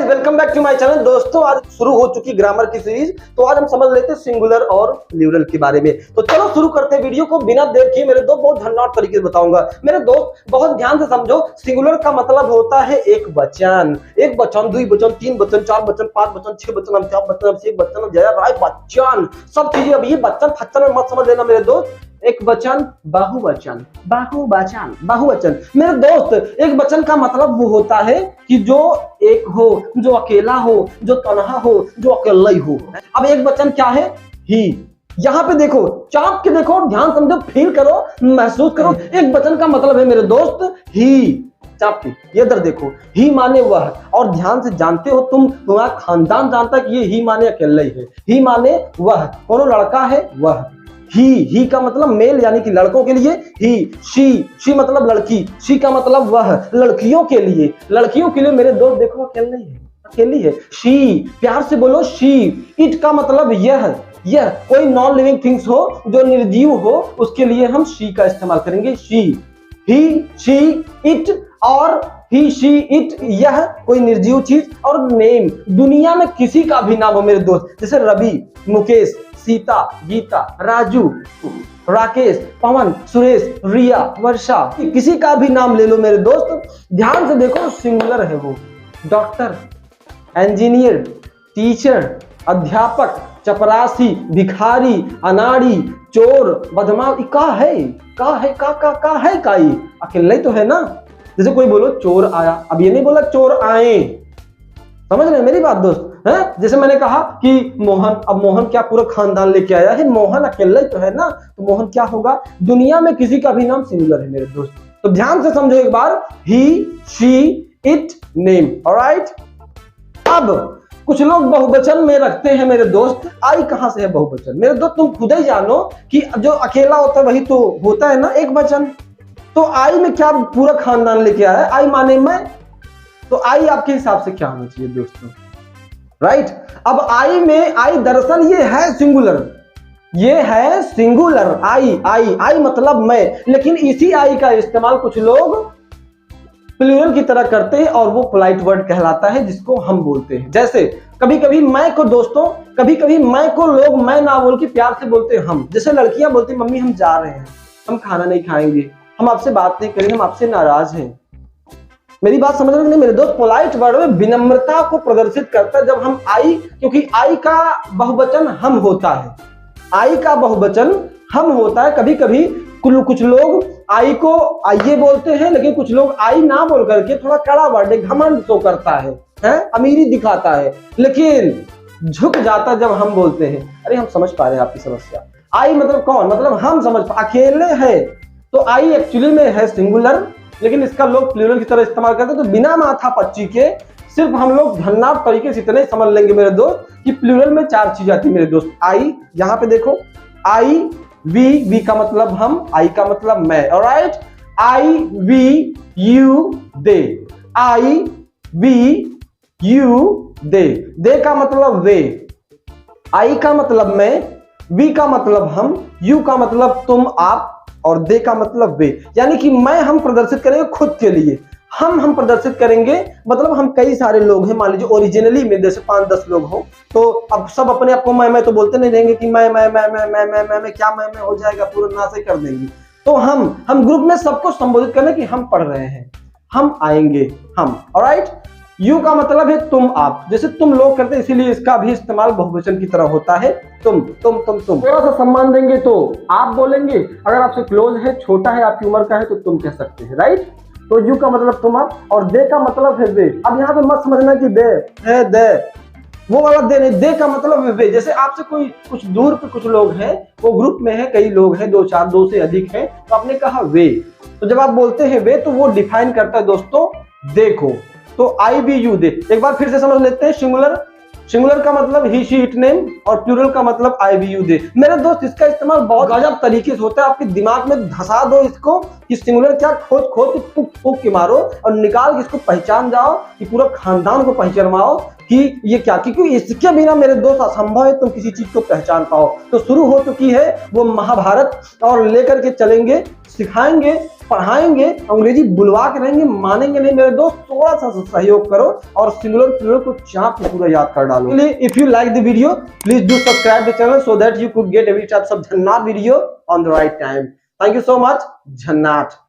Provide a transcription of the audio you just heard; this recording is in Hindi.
Guys, welcome back to my channel. दोस्तों, आज शुरू हो चुकी ग्रामर की सीरीज। तो आज हम समझ लेते हैं सिंगुलर और प्लूरल के बारे में। तो चलो शुरू करते हैं वीडियो को बिना देर किए। मेरे दोस्त बहुत झन्नाट तरीके से बताऊंगा। मेरे दोस्त बहुत ध्यान से समझो। सिंगुलर का मतलब होता है एक वचन, दुई वचन, तीन वचन, चार वचन, पांच वचन, छह वचन, अमिताभ बच्चन, अभिषेक बच्चन, जया राय बच्चन, सब चीजें। अब ये बच्चन फच्चन में मत समझ लेना मेरे दोस्त। एक वचन, बहुवचन, बहुवचन, बहुवचन। मेरे दोस्त, एक वचन का मतलब वो होता है कि जो एक हो, जो अकेला हो, जो तन्हा हो, जो अकेला ही हो। अब एक वचन क्या है? ही। यहाँ पे देखो, चाप के देखो, ध्यान समझो, फील करो, महसूस करो। एक वचन का मतलब है मेरे दोस्त ही। चाप की ये इधर देखो, ही माने वह। और ध्यान से जानते हो तुम, तुम्हारा खानदान जानता है कि ये ही माने अकेला ही है। ही माने वह, कोनो लड़का है वह। ही का मतलब मेल यानी कि लड़कों के लिए। ही, शी मतलब लड़की। शी का मतलब वह, लड़कियों के लिए। लड़कियों के लिए मेरे दोस्त देखो अकेली है, अकेली है। शी, प्यार से बोलो शी। इट का मतलब यह कोई नॉन लिविंग थिंग्स हो जो निर्जीव हो, उसके लिए हम शी का इस्तेमाल करेंगे। शी, ही, शी, इट और ही, शी, इट, यह कोई निर्जीव चीज। और नेम, दुनिया में किसी का भी नाम हो मेरे दोस्त, जैसे रवि, मुकेश, सीता, गीता, राजू, राकेश, पवन, सुरेश, रिया, वर्षा, किसी का भी नाम ले लो मेरे दोस्त। ध्यान से देखो, सिंगुलर है वो। डॉक्टर, इंजीनियर, टीचर, अध्यापक, चपरासी, भिखारी, अनाड़ी, चोर, बदमाश। का है अकेला ही तो है ना। जैसे कोई बोलो चोर आया, अब ये नहीं बोला चोर आए। समझ रहे हैं मेरी बात दोस्त? है जैसे मैंने कहा कि मोहन, अब मोहन क्या पूरा खानदान लेके आया है? मोहन अकेला ही तो है ना। तो मोहन क्या होगा? दुनिया में किसी का भी नाम सिंगुलर है मेरे दोस्त। तो ध्यान से समझो एक बार। ही, शी, इट, नेम। ऑलराइट। अब कुछ लोग बहुवचन में रखते हैं मेरे दोस्त। आई कहां से है बहुवचन? मेरे दोस्त तुम खुद ही जानो कि जो अकेला होता है वही तो होता है ना एक वचन। तो आई में क्या पूरा खानदान लेके आया है? आई माने मैं। तो आई आपके हिसाब से क्या होना चाहिए दोस्तों? राइट। अब आई में, आई दरअसल ये है सिंगुलर, ये है सिंगुलर। आई मतलब मैं। लेकिन इसी आई का इस्तेमाल कुछ लोग प्लूरल की तरह करते हैं और वो पोलाइट वर्ड कहलाता है, जिसको हम बोलते हैं। जैसे कभी कभी मैं को दोस्तों, कभी कभी मैं को लोग मैं ना बोल के प्यार से बोलते हैं हम। जैसे लड़कियां बोलती मम्मी हम जा रहे हैं, हम खाना नहीं खाएंगे, हम आपसे बात नहीं करेंगे, हम आपसे नाराज हैं। मेरी बात समझ रहे हो नहीं मेरे दोस्त? पोलाइट वर्ड में विनम्रता को प्रदर्शित करता है जब हम आई, क्योंकि आई का बहुवचन हम होता है। आई का बहुवचन हम होता है। कभी कभी कुछ लोग आई को आइए बोलते हैं, लेकिन कुछ लोग आई ना बोल करके थोड़ा कड़ा वर्ड, घमंड शो करता है, अमीरी दिखाता है, लेकिन झुक जाता जब हम बोलते हैं। अरे हम समझ पा रहे हैं आपकी समस्या। आई मतलब कौन? मतलब हम समझ अकेले है। तो आई एक्चुअली में है सिंगुलर, लेकिन इसका लोग प्लूरल की तरह इस्तेमाल करते हैं। तो बिना माथा पच्ची के सिर्फ हम लोग धन्नाट तरीके से इतने समझ लेंगे मेरे दोस्त कि प्लूरल में चार चीज आती है मेरे दोस्त। आई, यहाँ पे देखो, आई, वी का मतलब हम, आई का मतलब मैं। Alright. I, we, you, they. I, we, you, they का मतलब वे। आई का मतलब मैं, वी का मतलब हम, यू का मतलब तुम, आप, और दे का मतलब वे। यानी कि मैं हम प्रदर्शित करेंगे खुद के लिए, हम प्रदर्शित करेंगे मतलब हम कई सारे लोग हैं। मान लीजिए ओरिजिनली में जैसे 5-10 लोग हो, तो अब सब अपने आप को मैं तो बोलते नहीं रहेंगे कि मैं क्या मैं हो जाएगा, पूरा नाश ही कर देंगे। तो हम ग्रुप में सबको संबोधित करने कि हम पढ़ रहे हैं, हम आएंगे, हम। ऑलराइट। यू का मतलब है तुम, आप। जैसे तुम लोग करते हैं, इसीलिए इसका भी इस्तेमाल बहुवचन की तरह होता है। तुम। थोड़ा सा सम्मान देंगे तो आप बोलेंगे, अगर आपसे क्लोज है, छोटा है, आपकी उम्र का है, तो तुम कह सकते हैं। राइट। तो यू का मतलब तुम, आप, और दे का मतलब है वे। अब यहाँ पे मत समझना कि दे है, दे वो वाला दे नहीं। दे का मतलब है वे। जैसे आपसे कोई कुछ दूर पे कुछ लोग हैं, वो ग्रुप में है, कई लोग हैं, 2-4, 2 से अधिक हैं, तो आपने कहा वे। तो जब आप बोलते हैं वे, तो वो डिफाइन करता है दोस्तों देखो। तो आई, वी, यू, दे। एक बार फिर से समझ लेते हैं। सिंगुलर का मतलब ही, शी, इट, नेम, और प्लूरल का मतलब आई, वी, यू, दे। मेरे दोस्त इसका इस्तेमाल बहुत गजब तरीके से होता है। आपके दिमाग में धसा दो इसको कि सिंगुलर क्या, खोद फूक के मारो और निकाल के इसको पहचान जाओ, कि पूरा खानदान को पहचानवाओ कि ये क्या, क्योंकि इसके बिना मेरे दोस्त असंभव है तुम किसी चीज को पहचान पाओ। तो शुरू हो चुकी है वो महाभारत, और लेकर के चलेंगे, सिखाएंगे पढ़ाएंगे, अंग्रेजी बुलवा के रहेंगे, मानेंगे नहीं मेरे दोस्त। थोड़ा सा सहयोग करो और सिंगुलर प्लूरल को चाप के पूरा याद कर डालो। If you like the video please do subscribe the channel so that you could get every types of झन्नाट video on the right time. Thank you so much. झन्नाट।